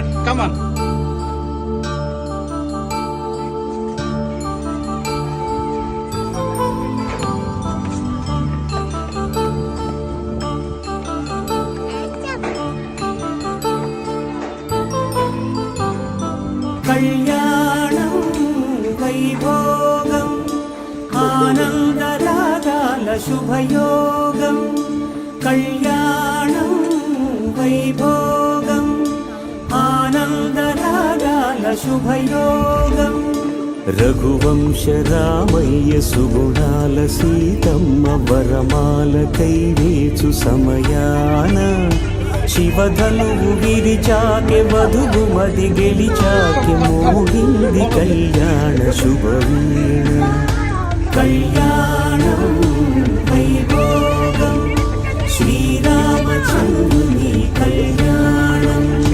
కమాన్. కళ్యాణం వైభోగం ఆనందరాగాల శుభయోగం. కళ్యాణం వైభోగం ఆనందరాగాల శుభయోగం. రఘువంశ రామయ్య సుగుణాల సీతమ్మ వరమాల కైవేచు సమయాన శివధనువు విరిచాకె వధువు మది గెలిచాకె మోగింది కళ్యాణ శుభవీణ. కళ్యాణం వైభోగం శ్రీరామచంద్రుని కళ్యాణం.